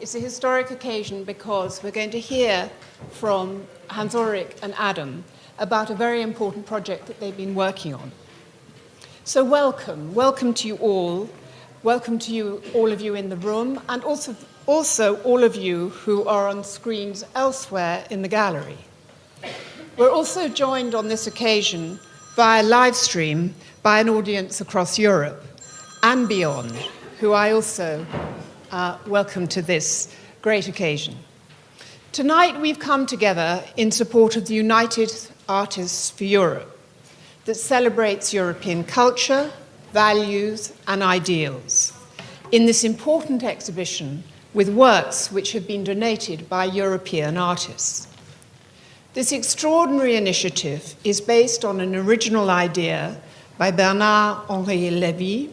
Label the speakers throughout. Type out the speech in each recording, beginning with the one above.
Speaker 1: It's a historic occasion because we're going to hear from Hans-Ulrich and Adam about a very important project that they've been working on. So welcome to you all. Welcome to you, all of you in the room, and also all of you who are on screens elsewhere in the gallery. We're also joined on this occasion via live stream by an audience across Europe and beyond, who I also welcome to this great occasion. Tonight we've come together in support of the United Artists for Europe that celebrates European culture, values and ideals in this important exhibition with works which have been donated by European artists. This extraordinary initiative is based on an original idea by Bernard-Henri Lévy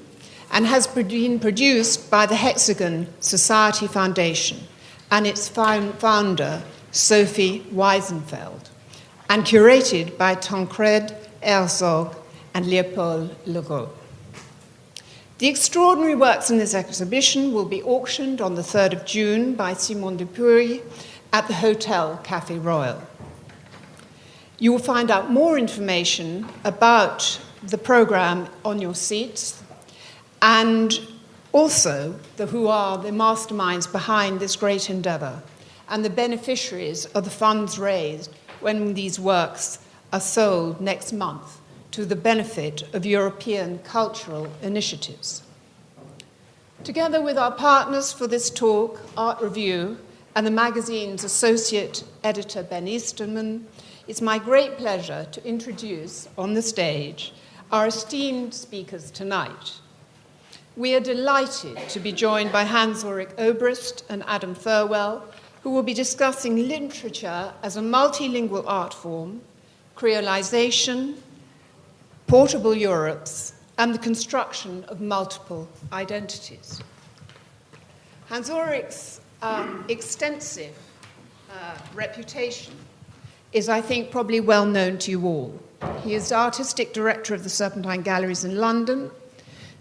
Speaker 1: and has been produced by the Hexagon Society Foundation and its founder, Sophie Weisenfeld, and curated by Tancred Herzog and Léopold Legault. The extraordinary works in this exhibition will be auctioned on the 3rd of June by Simon Dupuy at the Hotel Café Royal. You will find out more information about the program on your seats and also who are the masterminds behind this great endeavor and the beneficiaries of the funds raised when these works are sold next month to the benefit of European cultural initiatives. Together with our partners for this talk, Art Review, and the magazine's associate editor, Ben Easterman, it's my great pleasure to introduce on the stage our esteemed speakers tonight. We are delighted to be joined by Hans-Ulrich Obrist and Adam Thirlwell, who will be discussing literature as a multilingual art form, creolization, portable Europes, and the construction of multiple identities. Hans-Ulrich's extensive reputation is, I think, probably well known to you all. He is artistic director of the Serpentine Galleries in London.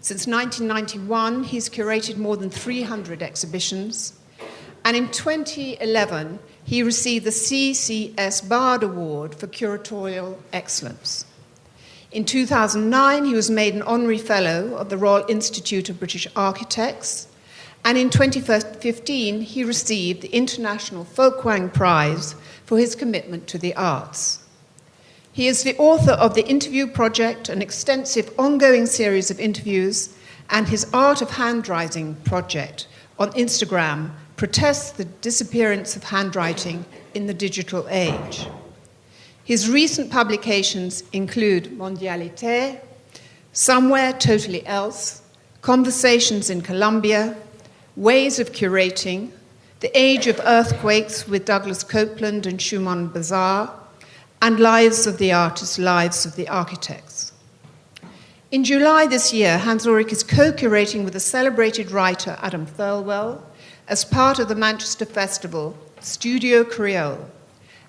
Speaker 1: Since 1991, he's curated more than 300 exhibitions, and in 2011, he received the CCS Bard Award for Curatorial Excellence. In 2009, he was made an honorary fellow of the Royal Institute of British Architects, and in 2015, he received the International Folkwang Prize for his commitment to the arts. He is the author of the Interview Project, an extensive ongoing series of interviews, and his Art of Handwriting project on Instagram protests the disappearance of handwriting in the digital age. His recent publications include Mondialité, Somewhere Totally Else, Conversations in Colombia, Ways of Curating, The Age of Earthquakes with Douglas Copeland and Schumann Bazaar, and Lives of the Artists, Lives of the Architects. In July this year, Hans-Ulrich is co-curating with the celebrated writer Adam Thirlwell as part of the Manchester Festival Studio Creole,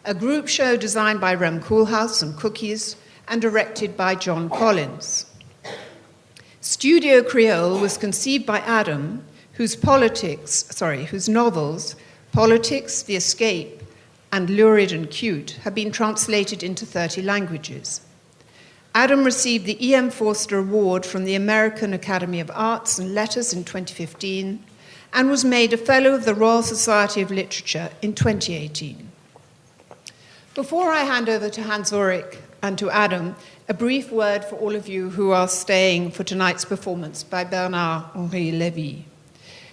Speaker 1: a group show designed by Rem Koolhaas and Cookies and directed by John Collins. Studio Creole was conceived by Adam, whose novels, Politics, The Escape, and Lurid and Cute, have been translated into 30 languages. Adam received the E.M. Forster Award from the American Academy of Arts and Letters in 2015 and was made a Fellow of the Royal Society of Literature in 2018. Before I hand over to Hans-Ulrich and to Adam, a brief word for all of you who are staying for tonight's performance by Bernard-Henri Lévy.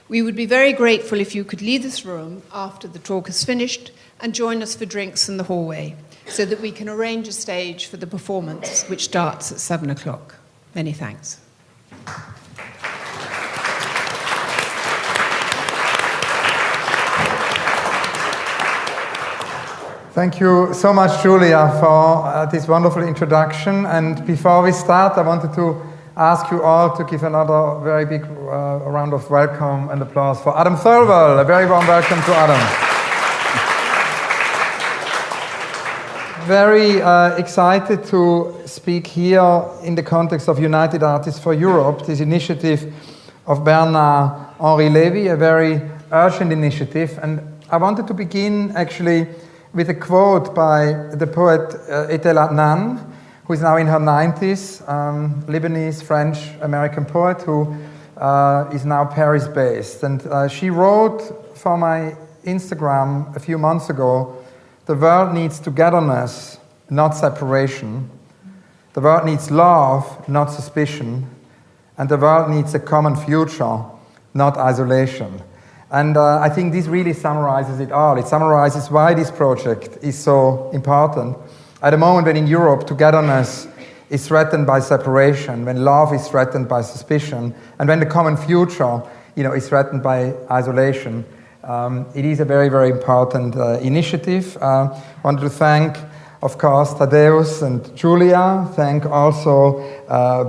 Speaker 1: We would be very grateful if you could leave this room after the talk is finished and join us for drinks in the hallway so that we can arrange a stage for the performance, which starts at 7 o'clock. Many thanks.
Speaker 2: Thank you so much, Julia, for this wonderful introduction. And before we start, I wanted to ask you all to give another very big round of welcome and applause for Adam Thirlwell. A very warm welcome to Adam. Very excited to speak here in the context of United Artists for Europe, this initiative of Bernard-Henri Lévy, a very urgent initiative. And I wanted to begin actually with a quote by the poet Etel Adnan, who is now in her 90s, Lebanese, French, American poet who is now Paris-based. And she wrote for my Instagram a few months ago, "The world needs togetherness, not separation. The world needs love, not suspicion. And the world needs a common future, not isolation." And I think this really summarizes it all. It summarizes why this project is so important. At a moment when in Europe togetherness is threatened by separation, when love is threatened by suspicion, and when the common future, is threatened by isolation, it is a very, very important initiative. I want to thank, of course, Tadeusz and Julia, thank also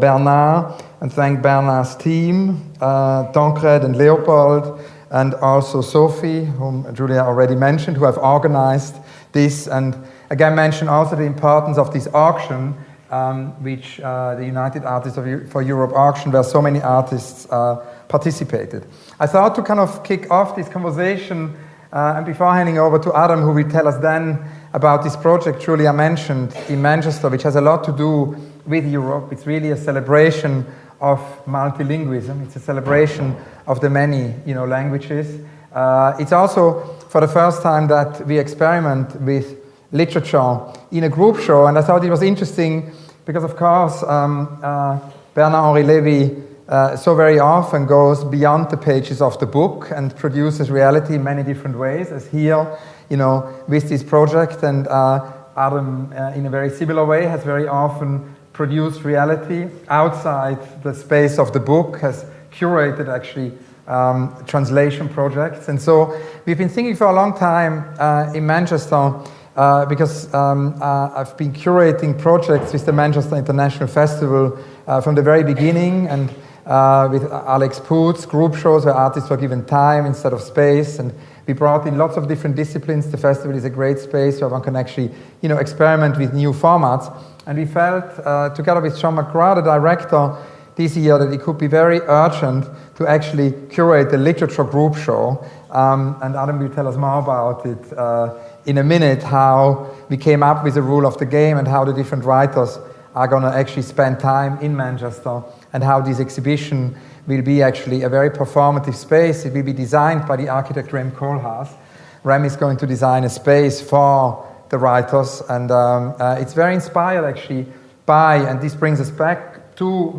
Speaker 2: Bernard, and thank Bernard's team, Tancred and Leopold, and also Sophie, whom Julia already mentioned, who have organized this, and again mention also the importance of this auction, which the United Artists for Europe auction, where so many artists participated. I thought to kind of kick off this conversation, and before handing over to Adam, who will tell us then about this project Julia mentioned in Manchester, which has a lot to do with Europe. It's really a celebration of multilingualism. It's a celebration of the many, languages. It's also for the first time that we experiment with literature in a group show, and I thought it was interesting because, of course, Bernard-Henri Lévy so very often goes beyond the pages of the book and produces reality in many different ways, as here, with this project, and Adam, in a very similar way, has very often produced reality outside the space of the book, has curated actually translation projects. And so we've been thinking for a long time in Manchester, because I've been curating projects with the Manchester International Festival from the very beginning, and with Alex Poots, group shows where artists were given time instead of space, and we brought in lots of different disciplines. The festival is a great space where one can actually, experiment with new formats. And we felt, together with Sean McGrath, the director, this year, that it could be very urgent to actually curate a literature group show. And Adam will tell us more about it in a minute, how we came up with the rule of the game and how the different writers are going to actually spend time in Manchester, and how this exhibition will be actually a very performative space. It will be designed by the architect Rem Koolhaas. Rem is going to design a space for the writers, and it's very inspired actually by, and this brings us back to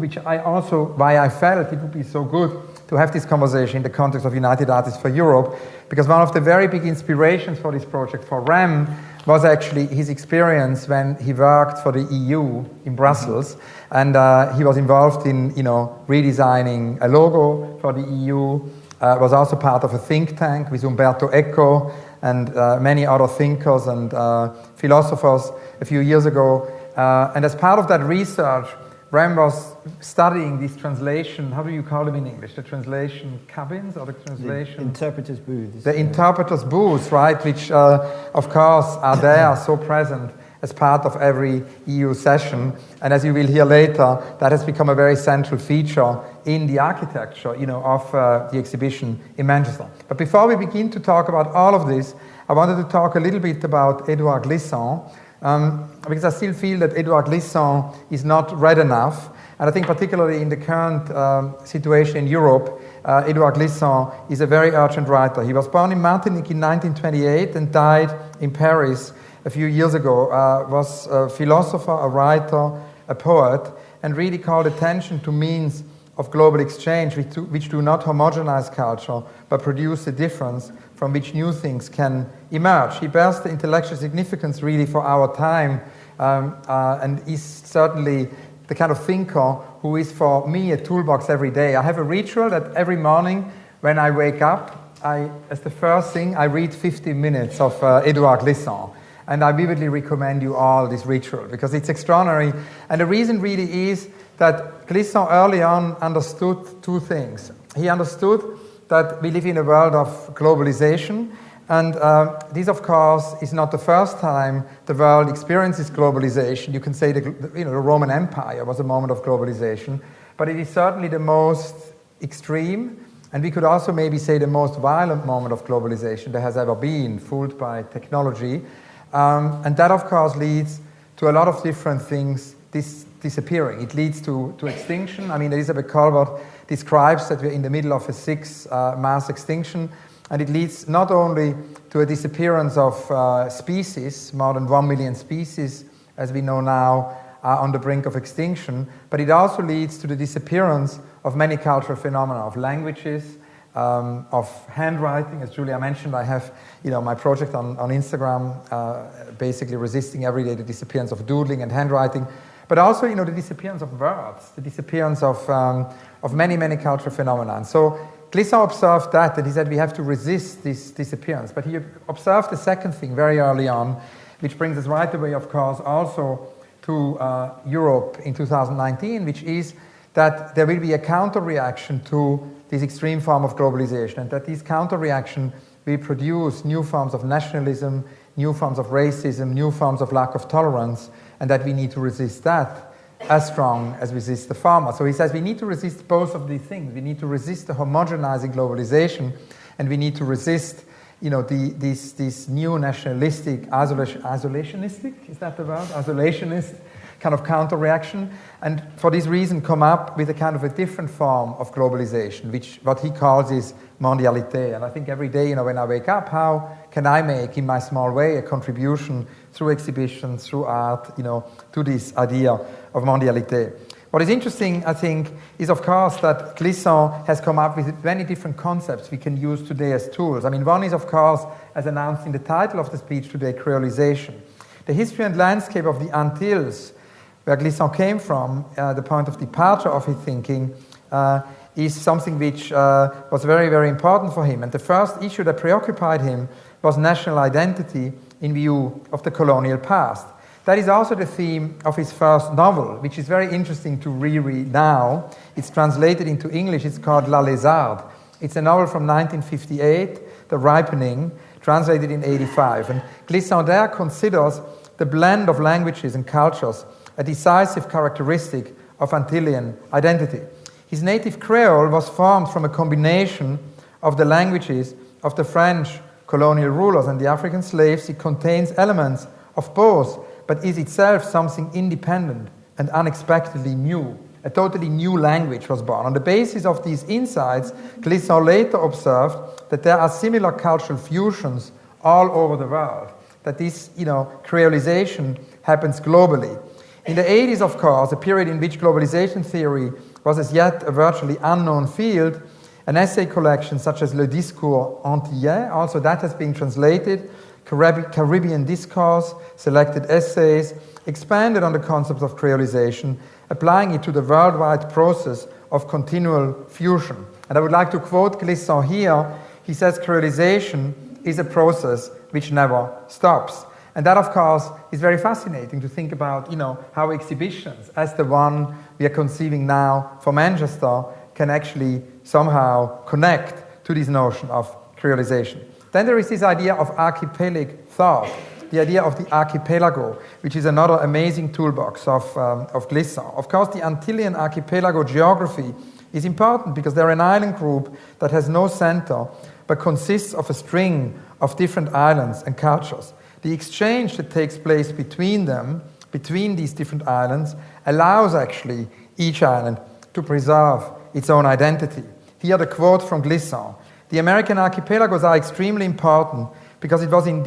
Speaker 2: why I felt it would be so good to have this conversation in the context of United Artists for Europe, because one of the very big inspirations for this project for Rem was actually his experience when he worked for the EU in Brussels, and he was involved in redesigning a logo for the EU, was also part of a think tank with Umberto Eco and many other thinkers and philosophers a few years ago. And as part of that research, Rem was studying this translation, how do you call them in English? The translation cabins or the translation?
Speaker 3: The interpreter's booths.
Speaker 2: The interpreter's booths, right, which of course are there, so present as part of every EU session. And as you will hear later, that has become a very central feature in the architecture, of the exhibition in Manchester. But before we begin to talk about all of this, I wanted to talk a little bit about Édouard Glissant, because I still feel that Édouard Glissant is not read enough. And I think particularly in the current situation in Europe, Édouard Glissant is a very urgent writer. He was born in Martinique in 1928 and died in Paris a few years ago. Was a philosopher, a writer, a poet, and really called attention to means of global exchange which do not homogenize culture, but produce a difference from which new things can emerge. He bears the intellectual significance really for our time, and is certainly the kind of thinker who is for me a toolbox every day. I have a ritual that every morning when I wake up, as the first thing, I read 15 minutes of Édouard Glissant. And I vividly recommend you all this ritual because it's extraordinary. And the reason really is that Glissant early on understood two things. He understood that we live in a world of globalization, and this, of course, is not the first time the world experiences globalization. You can say the Roman Empire was a moment of globalization, but it is certainly the most extreme and we could also maybe say the most violent moment of globalization there has ever been, fueled by technology. And that, of course, leads to a lot of different things disappearing. It leads to extinction. I mean, Elizabeth Colbert describes that we're in the middle of a sixth mass extinction, and it leads not only to a disappearance of species, more than 1 million species, as we know now, are on the brink of extinction, but it also leads to the disappearance of many cultural phenomena, of languages, of handwriting. As Julia mentioned, I have my project on Instagram, basically resisting every day the disappearance of doodling and handwriting, but also the disappearance of words, the disappearance of many, many cultural phenomena. And so Glissant observed that, and he said we have to resist this disappearance. But he observed the second thing very early on, which brings us right away, of course, also to Europe in 2019, which is that there will be a counter-reaction to this extreme form of globalization, and that this counter-reaction will produce new forms of nationalism, new forms of racism, new forms of lack of tolerance, and that we need to resist that as strong as we resist the former. So he says we need to resist both of these things. We need to resist the homogenizing globalization, and we need to resist this new nationalistic, isolationistic, is that the word? Isolationist kind of counter-reaction, and for this reason come up with a kind of a different form of globalization, which what he calls is mondialité. And I think every day, when I wake up, how can I make, in my small way, a contribution through exhibitions, through art, to this idea of mondialité. What is interesting, I think, is of course that Glissant has come up with many different concepts we can use today as tools. I mean, one is of course, as announced in the title of the speech today, creolization. The history and landscape of the Antilles, where Glissant came from, the point of departure of his thinking, is something which was very, very important for him. And the first issue that preoccupied him was national identity in view of the colonial past. That is also the theme of his first novel, which is very interesting to reread now. It's translated into English. It's called La Lézarde. It's a novel from 1958, The Ripening, translated in 1985. And Glissant there considers the blend of languages and cultures a decisive characteristic of Antillean identity. His native Creole was formed from a combination of the languages of the French colonial rulers and the African slaves. It contains elements of both, but is itself something independent and unexpectedly new. A totally new language was born. On the basis of these insights, Glissant later observed that there are similar cultural fusions all over the world, that this, creolization happens globally. In the 80s, of course, a period in which globalization theory was as yet a virtually unknown field, an essay collection such as Le Discours Antillais, also that has been translated, Caribbean Discourse, selected essays, expanded on the concept of creolization, applying it to the worldwide process of continual fusion. And I would like to quote Glissant here. He says, creolization is a process which never stops. And that, of course, is very fascinating to think about, how exhibitions, as the one we are conceiving now for Manchester, can actually somehow connect to this notion of creolization. Then there is this idea of archipelagic thought, the idea of the archipelago, which is another amazing toolbox of Glissant. Of course, the Antillean archipelago geography is important because they're an island group that has no center, but consists of a string of different islands and cultures. The exchange that takes place between them, between these different islands, allows actually each island to preserve its own identity. Here the quote from Glissant: "The American archipelagos are extremely important because it was in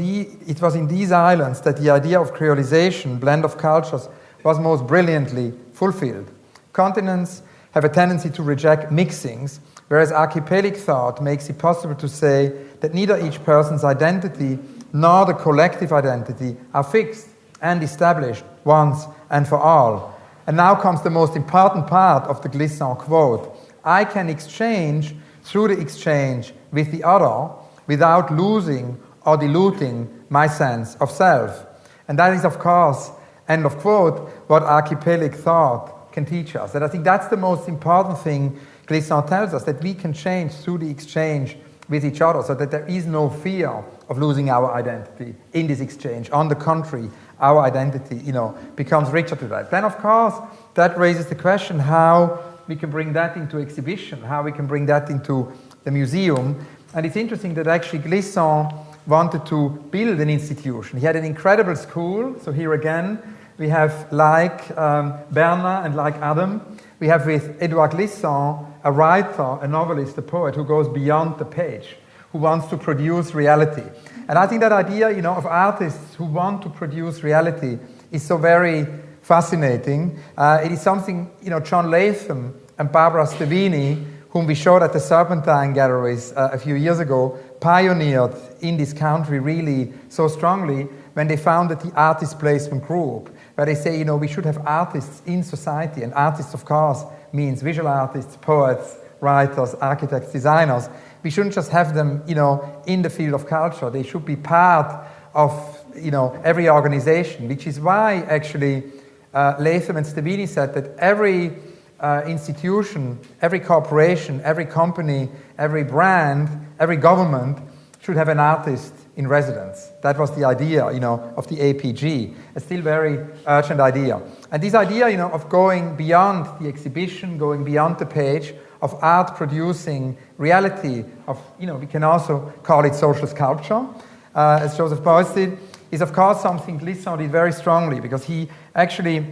Speaker 2: these islands that the idea of creolization, blend of cultures, was most brilliantly fulfilled. Continents have a tendency to reject mixings, whereas archipelagic thought makes it possible to say that neither each person's identity nor the collective identity are fixed and established once and for all." And now comes the most important part of the Glissant quote: "I can exchange through the exchange with the other without losing or diluting my sense of self." And that is, of course, end of quote, what archipelagic thought can teach us. And I think that's the most important thing Glissant tells us, that we can change through the exchange with each other, so that there is no fear of losing our identity in this exchange. On the contrary, our identity, becomes richer to that. Then, of course, that raises the question how we can bring that into exhibition, how we can bring that into the museum. And it's interesting that actually Glissant wanted to build an institution. He had an incredible school. So here again, we have like Bernard and like Adam, we have with Edouard Glissant, a writer, a novelist, a poet who goes beyond the page, who wants to produce reality. And I think that idea, of artists who want to produce reality is so very fascinating. It is something, John Latham and Barbara Stevini, whom we showed at the Serpentine Galleries a few years ago, pioneered in this country really so strongly when they founded the Artist Placement Group, where they say, we should have artists in society, and artists, of course, means visual artists, poets, writers, architects, designers. We shouldn't just have them, in the field of culture. They should be part of, every organization, which is why, actually, Latham and Stevini said that every institution, every corporation, every company, every brand, every government should have an artist in residence. That was the idea, of the APG. A still very urgent idea. And this idea, of going beyond the exhibition, going beyond the page, of art producing reality, of, we can also call it social sculpture, as Joseph Beuys did, is of course something Glissant did very strongly, because he actually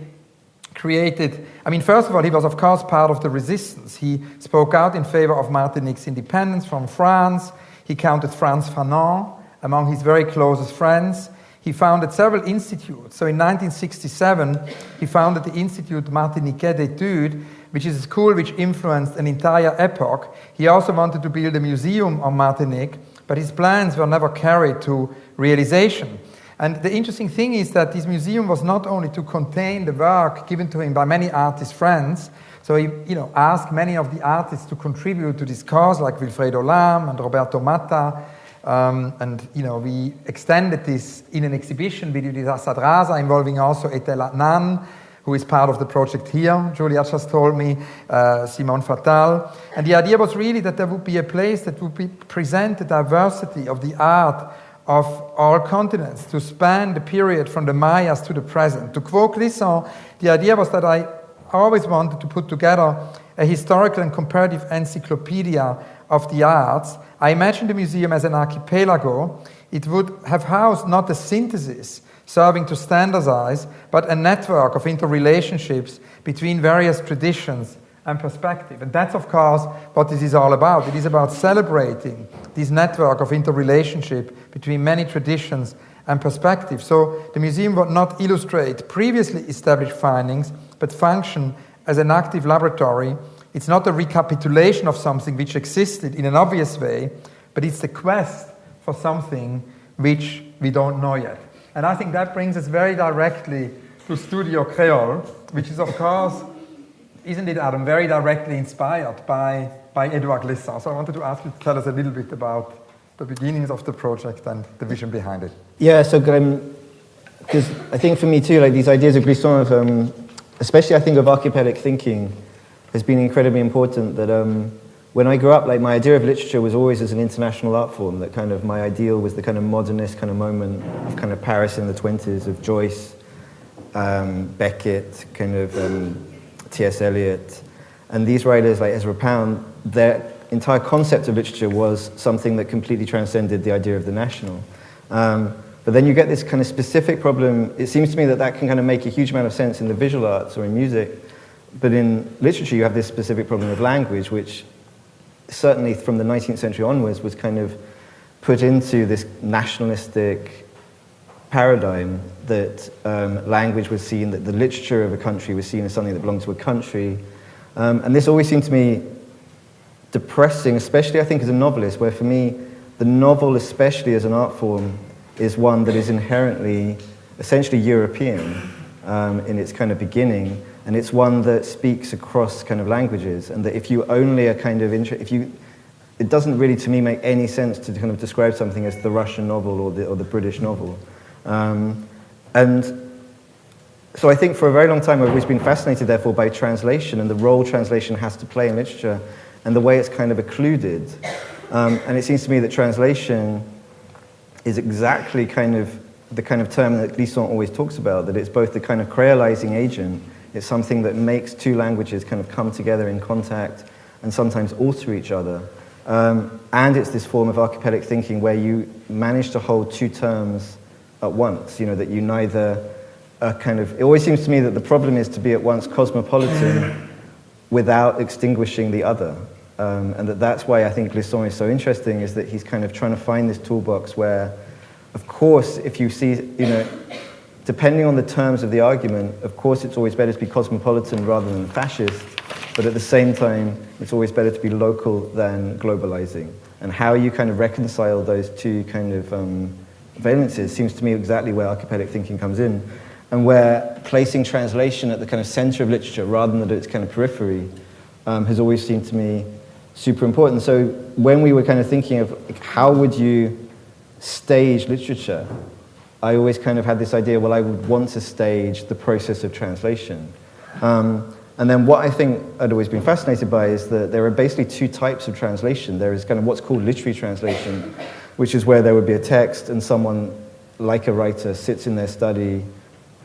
Speaker 2: created, first of all, he was of course part of the resistance. He spoke out in favor of Martinique's independence from France. He counted Frantz Fanon among his very closest friends. He founded several institutes. So in 1967, he founded the Institut Martiniquais d'Etudes, which is a school which influenced an entire epoch. He also wanted to build a museum on Martinique, but his plans were never carried to realization. And the interesting thing is that this museum was not only to contain the work given to him by many artist friends, so he asked many of the artists to contribute to this cause, like Wilfredo Lam and Roberto Matta, and we extended this in an exhibition with Judith Assad-Raza, involving also Etel Adnan, who is part of the project here, Julia just told me, Simone Fatal. And the idea was really that there would be a place that would present the diversity of the art of all continents, to span the period from the Mayas to the present. To quote Glissant, the idea was that I always wanted to put together a historical and comparative encyclopedia of the arts. I imagined the museum as an archipelago. It would have housed not a synthesis serving to standardize, but a network of interrelationships between various traditions and perspective. And that's, of course, what this is all about. It is about celebrating this network of interrelationship between many traditions and perspectives. So the museum would not illustrate previously established findings, but function as an active laboratory. It's not a recapitulation of something which existed in an obvious way, but it's the quest for something which we don't know yet. And I think that brings us very directly to Studio Creole, which is, of course, isn't it, Adam, very directly inspired by Edouard Glissant. So I wanted to ask you to tell us a little bit about the beginnings of the project and the vision behind it.
Speaker 3: Yeah, so because I think for me too, like these ideas of Glissant, especially I think of archipelagic thinking, has been incredibly important. That when I grew up, like my idea of literature was always as an international art form. That kind of my ideal was the kind of modernist kind of moment of kind of Paris in the 20s, of Joyce, Beckett, kind of T.S. Eliot, and these writers like Ezra Pound. Their entire concept of literature was something that completely transcended the idea of the national. But then you get this kind of specific problem. It seems to me that that can kind of make a huge amount of sense in the visual arts or in music, but in literature you have this specific problem of language, which certainly from the 19th century onwards was kind of put into this nationalistic paradigm that language was seen, that the literature of a country was seen as something that belonged to a country. And this always seemed to me depressing, especially I think as a novelist, where for me, the novel, especially as an art form, is one that is inherently, essentially European in its kind of beginning, and it's one that speaks across kind of languages, and that if you only are kind of it doesn't really to me make any sense to kind of describe something as the Russian novel or the British novel. And so I think for a very long time I've always been fascinated therefore by translation and the role translation has to play in literature and the way it's kind of occluded. And it seems to me that translation is exactly kind of the kind of term that Glissant always talks about, that it's both the kind of creolizing agent, it's something that makes two languages kind of come together in contact and sometimes alter each other. And it's this form of archipelagic thinking where you manage to hold two terms at once, that you neither are it always seems to me that the problem is to be at once cosmopolitan without extinguishing the other. And that's why I think Lee Seong is so interesting, is that he's kind of trying to find this toolbox where, of course, if you see, depending on the terms of the argument, of course it's always better to be cosmopolitan rather than fascist, but at the same time, it's always better to be local than globalizing. And how you kind of reconcile those two kind of valences seems to me exactly where archipelagic thinking comes in, and where placing translation at the kind of center of literature rather than at its kind of periphery has always seemed to me super important. So when we were kind of thinking of how would you stage literature, I always kind of had this idea, well, I would want to stage the process of translation. And then what I think I'd always been fascinated by is that there are basically two types of translation. There is kind of what's called literary translation, which is where there would be a text and someone, like a writer, sits in their study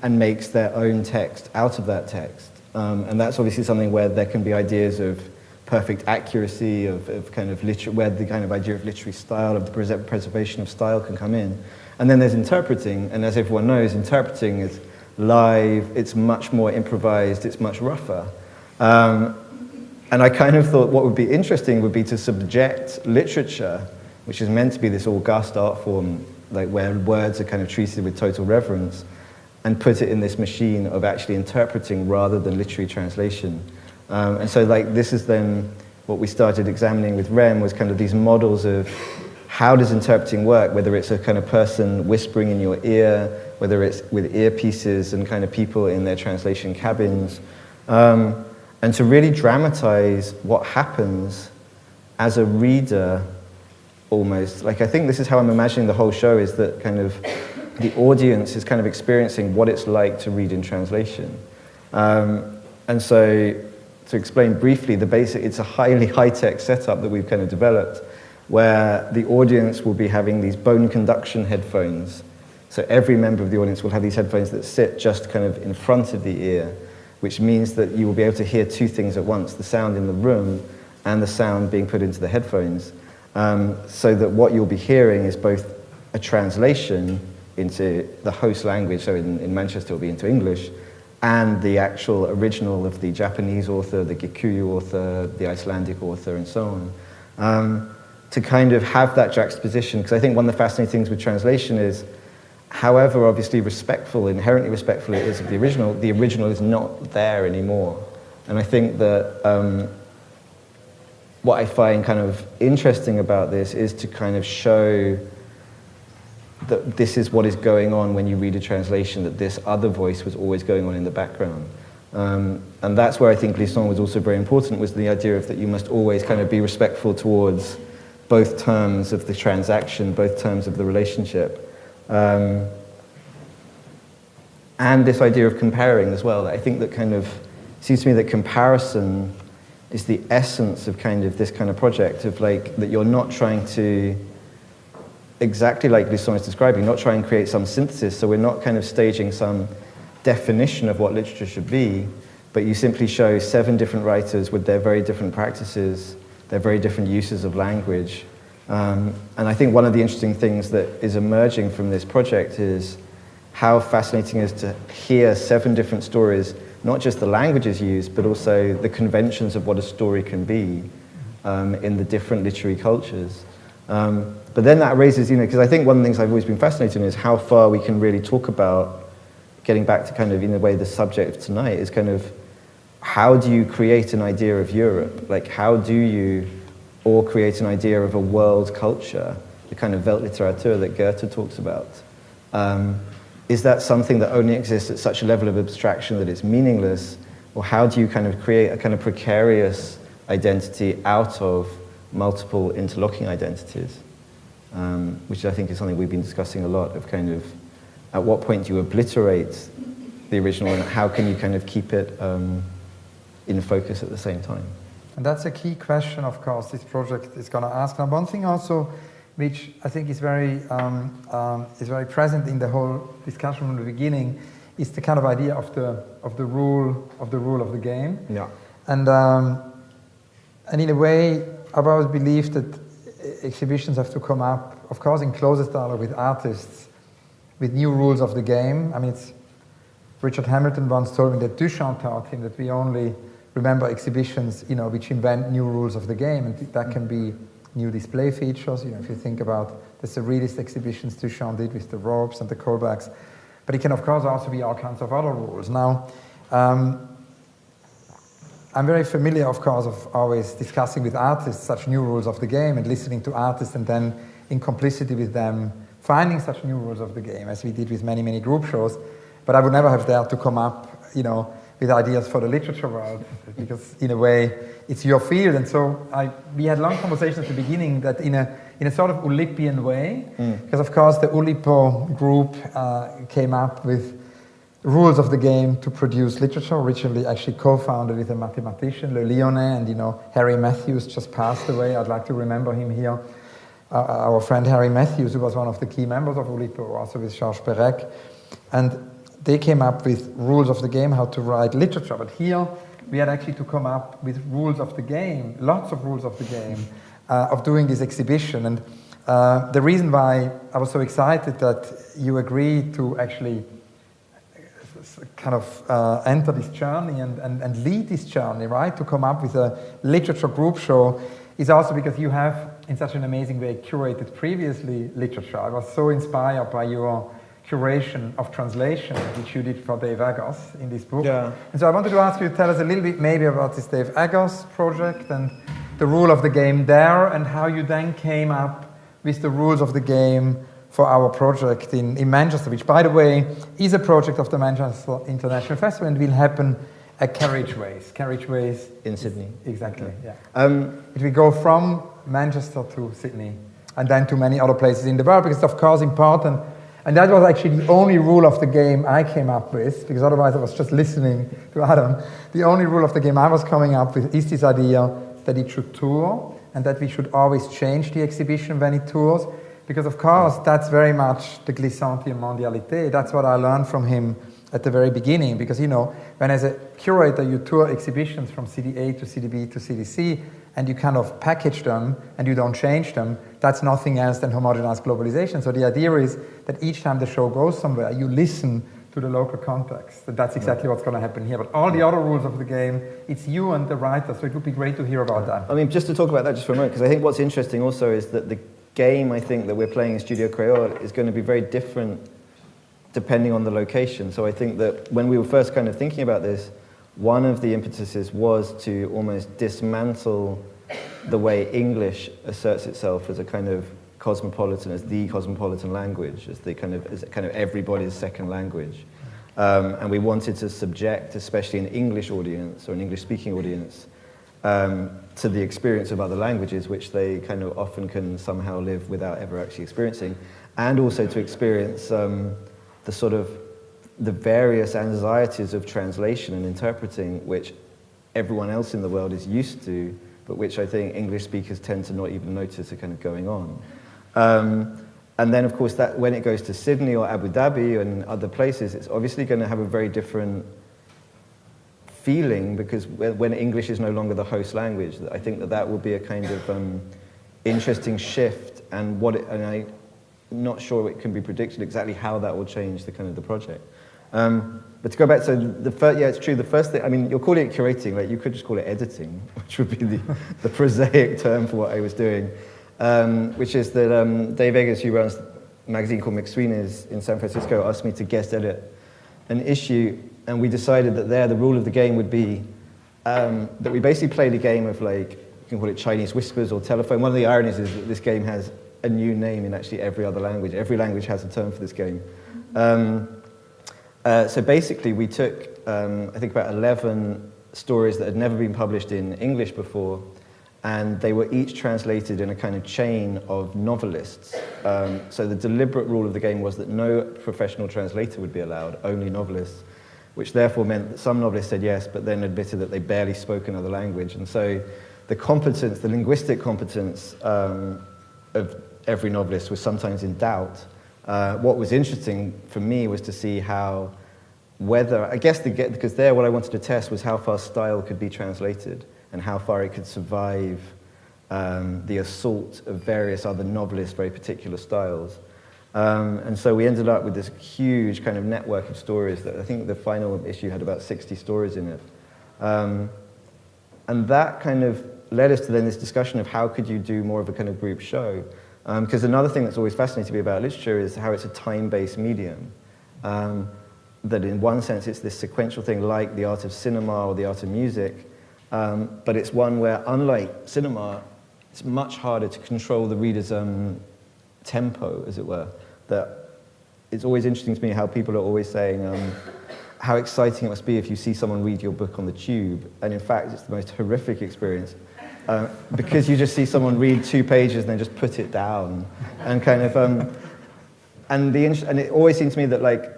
Speaker 3: and makes their own text out of that text. And that's obviously something where there can be ideas of perfect accuracy, of kind of where the kind of idea of literary style, of the preservation of style can come in. And then there's interpreting, and as everyone knows, interpreting is live, it's much more improvised, it's much rougher. And I kind of thought what would be interesting would be to subject literature, which is meant to be this august art form, like where words are kind of treated with total reverence, and put it in this machine of actually interpreting rather than literary translation. And so this is then what we started examining with Rem, was kind of these models of how does interpreting work, whether it's a kind of person whispering in your ear, whether it's with earpieces and kind of people in their translation cabins, and to really dramatize what happens as a reader almost. I think this is how I'm imagining the whole show, is that kind of the audience is kind of experiencing what it's like to read in translation. And so, to explain briefly, it's a highly high-tech setup that we've kind of developed, where the audience will be having these bone conduction headphones. So every member of the audience will have these headphones that sit just kind of in front of the ear, which means that you will be able to hear two things at once, the sound in the room and the sound being put into the headphones. So that what you'll be hearing is both a translation into the host language, so in Manchester it'll be into English, and the actual original of the Japanese author, the Gikuyu author, the Icelandic author, and so on. To kind of have that juxtaposition, because I think one of the fascinating things with translation is, however obviously inherently respectful it is of the original is not there anymore. And I think that what I find kind of interesting about this is to kind of show that this is what is going on when you read a translation, that this other voice was always going on in the background. And that's where I think Lee Seong was also very important, was the idea of that you must always kind of be respectful towards both terms of the transaction, both terms of the relationship. And this idea of comparing as well. I think that kind of seems to me that comparison is the essence of kind of this kind of project, of that you're not trying to, exactly like Lee Seong is describing, not try and create some synthesis. So we're not kind of staging some definition of what literature should be, but you simply show 7 different writers with their very different practices, their very different uses of language. And I think one of the interesting things that is emerging from this project is how fascinating it is to hear 7 different stories, not just the languages used, but also the conventions of what a story can be in the different literary cultures. But then that raises, because I think one of the things I've always been fascinated in is how far we can really talk about, getting back to kind of, in a way, the subject of tonight, is kind of, how do you create an idea of Europe? How do you all create an idea of a world culture, the kind of Weltliteratur that Goethe talks about? Is that something that only exists at such a level of abstraction that it's meaningless? Or how do you kind of create a kind of precarious identity out of multiple interlocking identities? Which I think is something we've been discussing a lot, of kind of, at what point do you obliterate the original, and how can you kind of keep it in focus at the same time?
Speaker 2: And that's a key question, of course, this project is going to ask. Now, one thing also, which I think is very present in the whole discussion from the beginning, is the kind of idea of the rule of the game.
Speaker 3: Yeah.
Speaker 2: And in a way, I've always believed that exhibitions have to come up, of course, in closest dialogue with artists, with new rules of the game. I mean, Richard Hamilton once told me that Duchamp taught him that we only remember exhibitions, which invent new rules of the game, and that can be new display features. If you think about the surrealist exhibitions Duchamp did with the ropes and the Kolbachs, but it can, of course, also be all kinds of other rules. Now, I'm very familiar, of course, of always discussing with artists such new rules of the game and listening to artists and then in complicity with them finding such new rules of the game, as we did with many, many group shows. But I would never have dared to come up, with ideas for the literature world, because in a way it's your field. And so we had long conversations at the beginning that in a sort of Oulipian way, because of course the Oulipo group came up with rules of the game to produce literature, originally actually co-founded with a mathematician, Le Lyonnais, and Harry Matthews just passed away. I'd like to remember him here. Our friend Harry Matthews, who was one of the key members of Oulipo, also with Georges Perec. And they came up with rules of the game, how to write literature. But here we had actually to come up with rules of the game, lots of rules of the game, of doing this exhibition. And the reason why I was so excited that you agreed to actually kind of enter this journey and lead this journey, right? To come up with a literature group show is also because you have, in such an amazing way, curated previously literature. I was so inspired by your curation of translation, which you did for Dave Agos in this book.
Speaker 3: Yeah.
Speaker 2: And so I wanted to ask you to tell us a little bit maybe about this Dave Agos project and the rule of the game there, and how you then came up with the rules of the game for our project in Manchester, which, by the way, is a project of the Manchester International Festival and will happen at Carriageways
Speaker 3: in Sydney.
Speaker 2: Exactly, yeah. It will go from Manchester to Sydney and then to many other places in the world, because it's of course important. And that was actually the only rule of the game I came up with, because otherwise I was just listening to Adam. The only rule of the game I was coming up with is this idea that it should tour and that we should always change the exhibition when it tours. Because of course, that's very much the glissante mondialité. That's what I learned from him at the very beginning. Because, when as a curator you tour exhibitions from city A to city B to city C, and you kind of package them and you don't change them, that's nothing else than homogenized globalization. So the idea is that each time the show goes somewhere, you listen to the local context. That's exactly what's going to happen here. But all the other rules of the game, it's you and the writer. So it would be great to hear about that.
Speaker 3: I mean, just to talk about that just for a moment, because I think what's interesting also is that the game, I think, that we're playing in Studio Creole is going to be very different depending on the location. So I think that when we were first kind of thinking about this, one of the impetuses was to almost dismantle the way English asserts itself as a kind of cosmopolitan, as the cosmopolitan language, as kind of everybody's second language. And we wanted to subject, especially an English audience or an English-speaking audience, to the experience of other languages, which they kind of often can somehow live without ever actually experiencing, and also to experience the various anxieties of translation and interpreting, which everyone else in the world is used to, but which I think English speakers tend to not even notice are kind of going on. And then, of course, that when it goes to Sydney or Abu Dhabi and other places, it's obviously going to have a very different feeling, because when English is no longer the host language, I think that will be a kind of interesting shift, and I'm not sure it can be predicted exactly how that will change the kind of the project. But to go back, so it's true. The first thing, I mean, you're calling it curating, like you could just call it editing, which would be the prosaic term for what I was doing, which is that Dave Eggers, who runs a magazine called McSweeney's in San Francisco, asked me to guest edit an issue, and we decided that the rule of the game would be that we basically played a game of, like, you can call it Chinese whispers or telephone. One of the ironies is that this game has a new name in actually every other language. Every language has a term for this game. So basically we took, I think, about 11 stories that had never been published in English before, and they were each translated in a kind of chain of novelists. So the deliberate rule of the game was that no professional translator would be allowed, only novelists, which therefore meant that some novelists said yes, but then admitted that they barely spoke another language. And so the competence, the linguistic competence of every novelist was sometimes in doubt. What was interesting for me was to see how, because there what I wanted to test was how far style could be translated and how far it could survive the assault of various other novelists, very particular styles. And so we ended up with this huge kind of network of stories that I think the final issue had about 60 stories in it. And that kind of led us to then this discussion of how could you do more of a kind of group show. Because another thing that's always fascinated me about literature is how it's a time-based medium. That in one sense it's this sequential thing like the art of cinema or the art of music, but it's one where, unlike cinema, it's much harder to control the reader's tempo, as it were. That it's always interesting to me how people are always saying how exciting it must be if you see someone read your book on the tube, and in fact it's the most horrific experience because you just see someone read 2 pages and then just put it down, and kind of and it always seems to me that like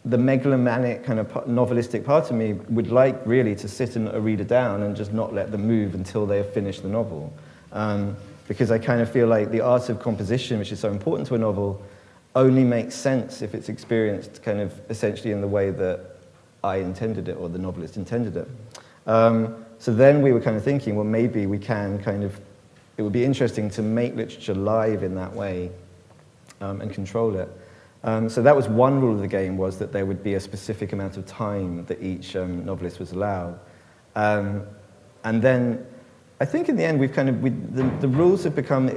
Speaker 3: the megalomanic kind of novelistic part of me would like really to sit a reader down and just not let them move until they have finished the novel. Because I kind of feel like the art of composition, which is so important to a novel, only makes sense if it's experienced kind of essentially in the way that I intended it or the novelist intended it. So then we were kind of thinking, well, maybe we can kind of, it would be interesting to make literature live in that way and control it. So that was one rule of the game, was that there would be a specific amount of time that each novelist was allowed. And then I think in the end, the rules have become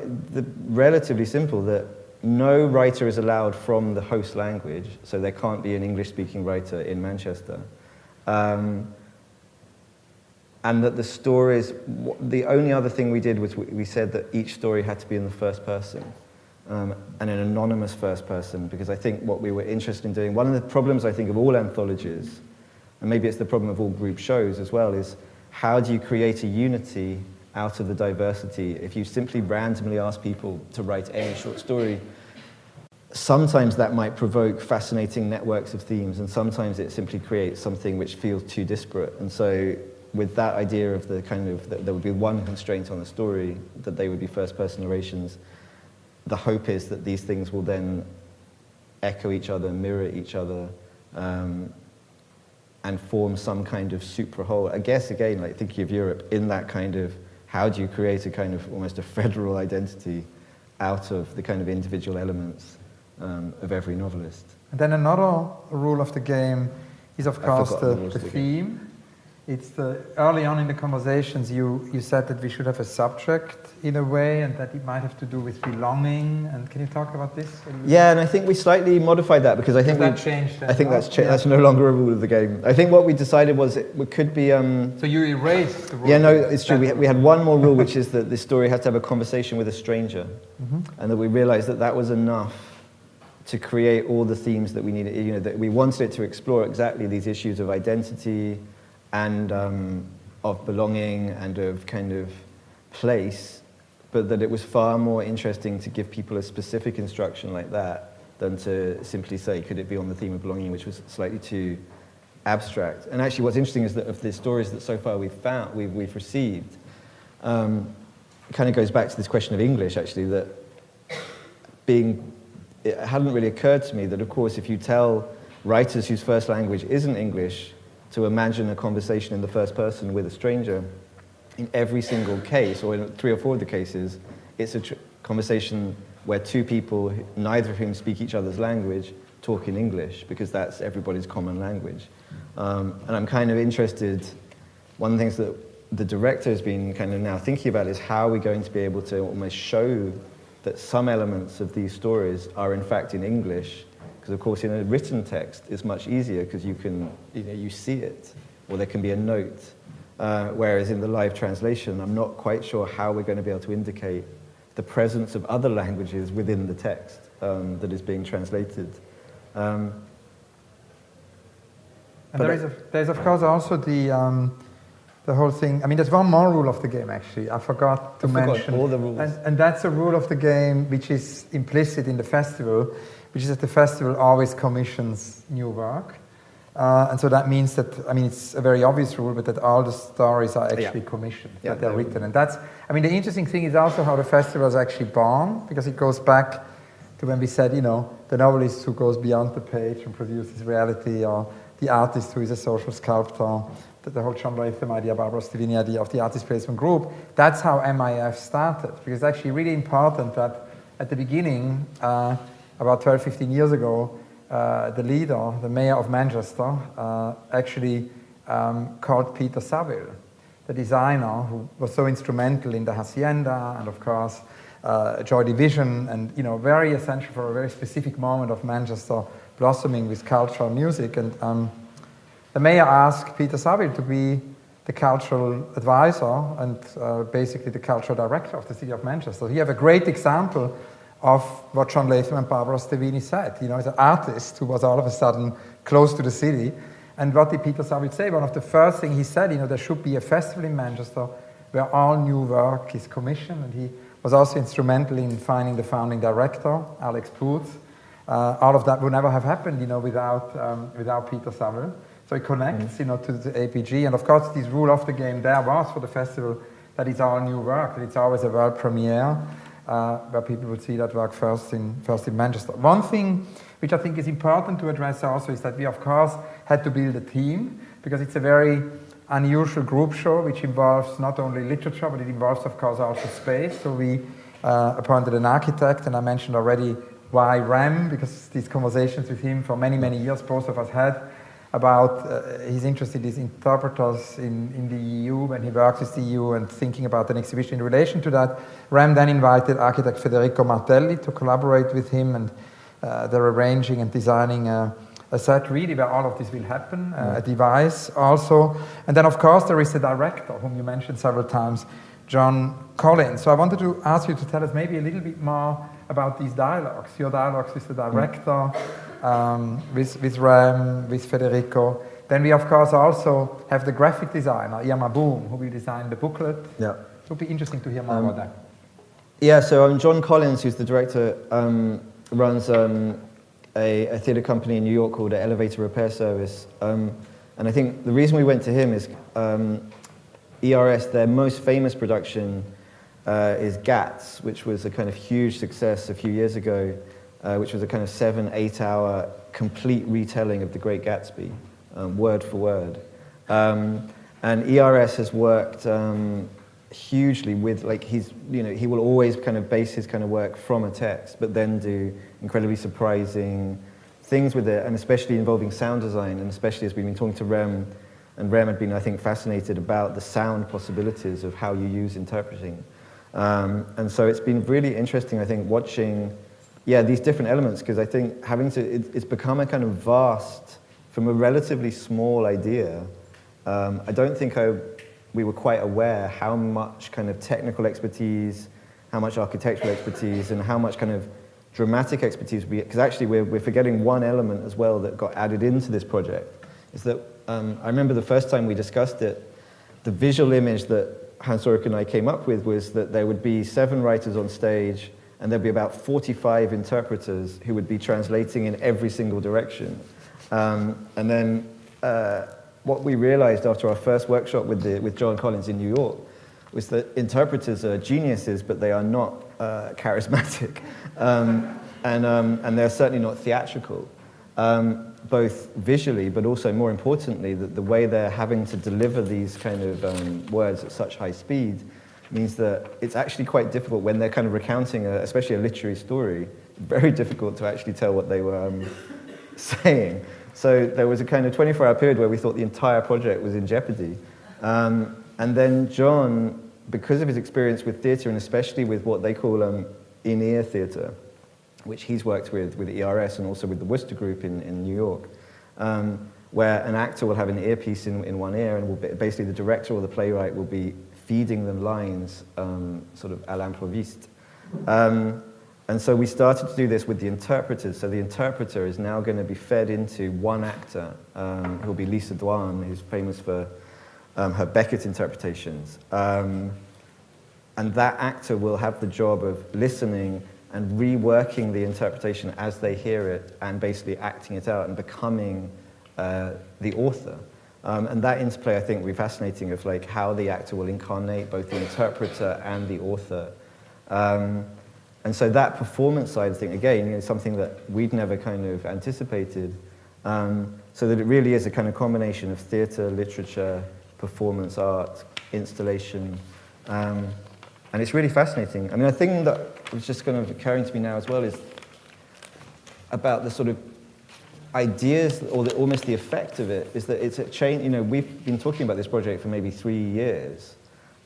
Speaker 3: relatively simple, that no writer is allowed from the host language, so there can't be an English-speaking writer in Manchester. And that the stories, the only other thing we did was we said that each story had to be in the first person, and an anonymous first person, because I think what we were interested in doing, one of the problems I think of all anthologies, and maybe it's the problem of all group shows as well, is how do you create a unity out of the diversity? If you simply randomly ask people to write any short story, sometimes that might provoke fascinating networks of themes, and sometimes it simply creates something which feels too disparate. And so with that idea of the kind of, that there would be one constraint on the story, that they would be first-person narrations, the hope is that these things will then echo each other, mirror each other, and form some kind of supra-whole. I guess, again, like thinking of Europe, in that kind of, how do you create a kind of almost a federal identity out of the kind of individual elements of every novelist?
Speaker 2: And then another rule of the game is, of course, the theme. It's early on in the conversations, you said that we should have a subject in a way, and that it might have to do with belonging. And can you talk about this?
Speaker 3: Yeah, and I think we slightly modified that, because I think
Speaker 2: that changed.
Speaker 3: I think that's no longer a rule of the game. I think what we decided was it could be.
Speaker 2: So you erased the rule.
Speaker 3: Yeah, no, it's true. We had one more rule, which is that this story had to have a conversation with a stranger, and that we realized that that was enough to create all the themes that we needed. You know, that we wanted it to explore exactly these issues of identity, and of belonging, and of kind of place, but that it was far more interesting to give people a specific instruction like that than to simply say, could it be on the theme of belonging, which was slightly too abstract. And actually what's interesting is that of the stories that so far we've received, it kind of goes back to this question of English, actually, that it hadn't really occurred to me that, of course, if you tell writers whose first language isn't English to imagine a conversation in the first person with a stranger, in every single case, or in 3 or 4 of the cases, it's a conversation where 2 people, neither of whom speak each other's language, talk in English, because that's everybody's common language. And I'm kind of interested, one of the things that the director has been kind of now thinking about is how are we going to be able to almost show that some elements of these stories are in fact in English. Because of course in a written text it's much easier because you see it, or there can be a note. Whereas in the live translation, I'm not quite sure how we're going to be able to indicate the presence of other languages within the text that is being translated.
Speaker 2: And there's of course also the whole thing. I mean, there's one more rule of the game, actually. I forgot to mention.
Speaker 3: All the rules.
Speaker 2: And that's a rule of the game which is implicit in the festival, which is that the festival always commissions new work. And so that means that, I mean, it's a very obvious rule, but that all the stories are actually commissioned, that they're written. And that's, I mean, the interesting thing is also how the festival is actually born, because it goes back to when we said, the novelist who goes beyond the page and produces reality, or the artist who is a social sculptor, the whole John Latham idea, Barbara Stevini idea of the artist placement group, that's how MIF started. Because it's actually really important that at the beginning, about 12, 15 years ago, the leader, the mayor of Manchester, actually called Peter Saville, the designer who was so instrumental in the Hacienda and, of course, Joy Division, and very essential for a very specific moment of Manchester blossoming with culture and music. And the mayor asked Peter Saville to be the cultural advisor and basically the cultural director of the city of Manchester. He have a great example of what John Latham and Barbara Stevini said. He's an artist who was all of a sudden close to the city. And what did Peter Saville say? One of the first things he said, there should be a festival in Manchester where all new work is commissioned. And he was also instrumental in finding the founding director, Alex Booth. All of that would never have happened, without Peter Saville. So it connects, to the APG. And of course, this rule of the game there was for the festival that it's all new work, that it's always a world premiere, where people would see that work first in Manchester. One thing which I think is important to address also is that we, of course, had to build a team, because it's a very unusual group show which involves not only literature, but it involves, of course, also space. So we appointed an architect, and I mentioned already why Rem, because these conversations with him for many, many years, both of us had, about his interest in these interpreters in the EU, when he works with the EU and thinking about an exhibition in relation to that. Rem then invited architect Federico Martelli to collaborate with him, and they're arranging and designing a set really where all of this will happen, a device also. And then, of course, there is the director, whom you mentioned several times, John Collins. So I wanted to ask you to tell us maybe a little bit more about these dialogues, your dialogues with the director, with Rem, with Federico. Then we, of course, also have the graphic designer, Irma Boom, who will design the booklet.
Speaker 3: Yeah.
Speaker 2: It would be interesting to hear more about that.
Speaker 3: Yeah, so John Collins, who's the director, runs a theatre company in New York called the Elevator Repair Service. And I think the reason we went to him is ERS, their most famous production is GATS, which was a kind of huge success a few years ago, which was a kind of 7-8 hour complete retelling of The Great Gatsby, word for word. And ERS has worked hugely with, he will always kind of base his kind of work from a text, but then do incredibly surprising things with it, and especially involving sound design, and especially as we've been talking to Rem, and Rem had been, I think, fascinated about the sound possibilities of how you use interpreting. And so it's been really interesting, I think, watching, these different elements, because I think it's become a kind of vast, from a relatively small idea. I don't think we were quite aware how much kind of technical expertise, how much architectural expertise, and how much kind of dramatic expertise because actually we're forgetting one element as well that got added into this project, is that I remember the first time we discussed it, the visual image that Hans-Ulrich and I came up with was that there would be 7 writers on stage, and there'd be about 45 interpreters who would be translating in every single direction. And then what we realized after our first workshop with John Collins in New York was that interpreters are geniuses, but they are not charismatic, and they're certainly not theatrical, both visually, but also more importantly, that the way they're having to deliver these kind of words at such high speed means that it's actually quite difficult when they're kind of recounting, especially a literary story, very difficult to actually tell what they were saying. So there was a kind of 24-hour period where we thought the entire project was in jeopardy. And then John, because of his experience with theatre, and especially with what they call in-ear theatre, which he's worked with ERS and also with the Worcester Group in New York, where an actor will have an earpiece in one ear, and basically the director or the playwright will be feeding them lines sort of à l'improviste. And so we started to do this with the interpreters. So the interpreter is now going to be fed into one actor, who will be Lisa Dwan, who's famous for her Beckett interpretations. And that actor will have the job of listening and reworking the interpretation as they hear it, and basically acting it out and becoming the author. And that interplay, I think, will be fascinating, of like how the actor will incarnate both the interpreter and the author. And so that performance side thing, again, is something that we'd never kind of anticipated. So that it really is a kind of combination of theatre, literature, performance art, installation. And it's really fascinating. I mean, a thing that was just kind of occurring to me now as well is about the sort of ideas, or almost the effect of it, is that it's a change. You know, we've been talking about this project for maybe 3 years,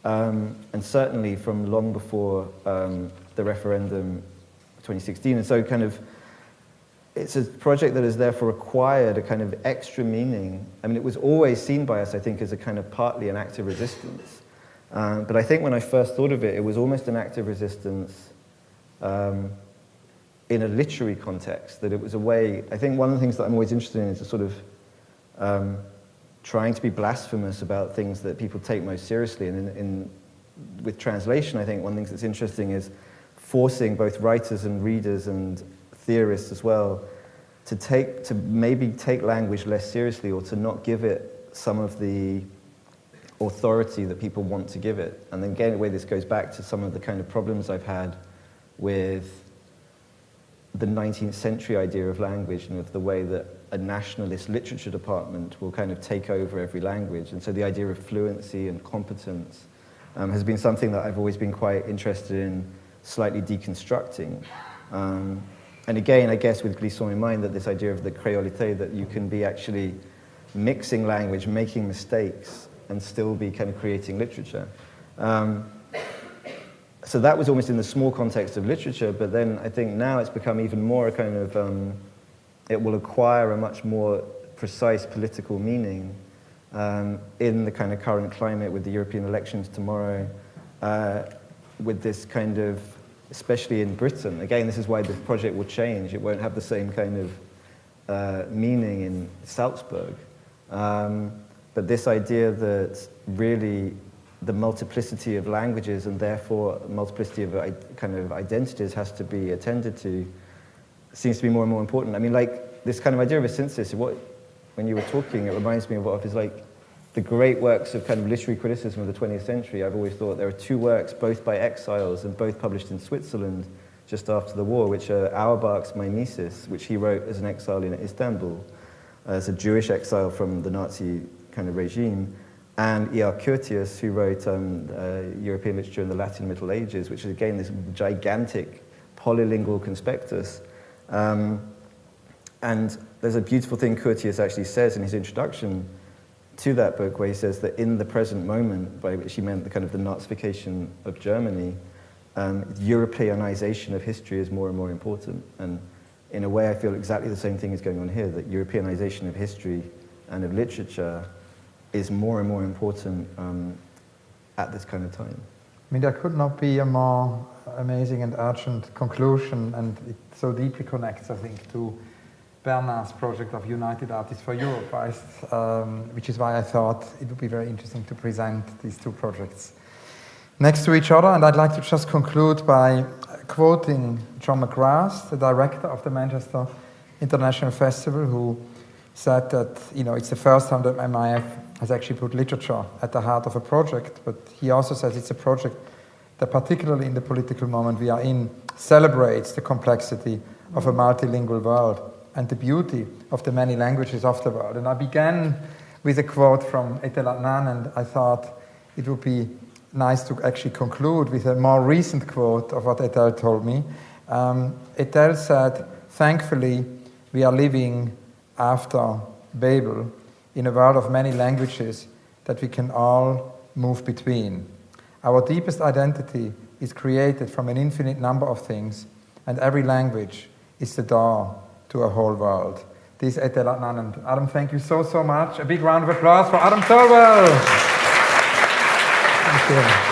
Speaker 3: and certainly from long before the referendum 2016. And so kind of, it's a project that has therefore acquired a kind of extra meaning. I mean, it was always seen by us, I think, as a kind of partly an act of resistance. But I think when I first thought of it, it was almost an act of resistance in a literary context, that it was a way. I think one of the things that I'm always interested in is a sort of trying to be blasphemous about things that people take most seriously. And with translation, I think one of the things that's interesting is forcing both writers and readers and theorists as well to maybe take language less seriously, or to not give it some of the authority that people want to give it. And then again, in a way, this goes back to some of the kind of problems I've had with the 19th century idea of language, and of the way that a nationalist literature department will kind of take over every language. And so the idea of fluency and competence has been something that I've always been quite interested in slightly deconstructing. And again, I guess with Lee Seong in mind, that this idea of the créolité, that you can be actually mixing language, making mistakes, and still be kind of creating literature. So that was almost in the small context of literature, but then I think now it's become even more a kind of, it will acquire a much more precise political meaning in the kind of current climate, with the European elections tomorrow, with this kind of, especially in Britain. Again, this is why this project will change. It won't have the same kind of meaning in Salzburg. But this idea that really the multiplicity of languages, and therefore multiplicity of kind of identities, has to be attended to, seems to be more and more important. I mean, like, this kind of idea of a synthesis, when you were talking, it reminds me of what is like the great works of kind of literary criticism of the 20th century. I've always thought there are two works, both by exiles and both published in Switzerland just after the war, which are Auerbach's Mimesis, which he wrote as an exile in Istanbul, as a Jewish exile from the Nazi kind of regime, and E.R. Curtius, who wrote European literature in the Latin Middle Ages, which is again this gigantic polylingual conspectus. And there's a beautiful thing Curtius actually says in his introduction to that book, where he says that in the present moment, by which he meant the kind of the Nazification of Germany, Europeanization of history is more and more important. And in a way, I feel exactly the same thing is going on here, that Europeanization of history and of literature is more and more important at this kind of time.
Speaker 2: I mean, there could not be a more amazing and urgent conclusion, and it so deeply connects, I think, to Bernard's project of United Artists for Europe, which is why I thought it would be very interesting to present these two projects next to each other. And I'd like to just conclude by quoting John McGrath, the director of the Manchester International Festival, who said that, you know, it's the first time that MIF has actually put literature at the heart of a project, but he also says it's a project that, particularly in the political moment we are in, celebrates the complexity of a multilingual world and the beauty of the many languages of the world. And I began with a quote from Etel Adnan, and I thought it would be nice to actually conclude with a more recent quote of what Etel told me. Etel said, "Thankfully, we are living after Babel in a world of many languages that we can all move between. Our deepest identity is created from an infinite number of things, and every language is the door to a whole world." This is Etel Adnan. And Adam, thank you so much. A big round of applause for Adam Thirlwell. Thank you.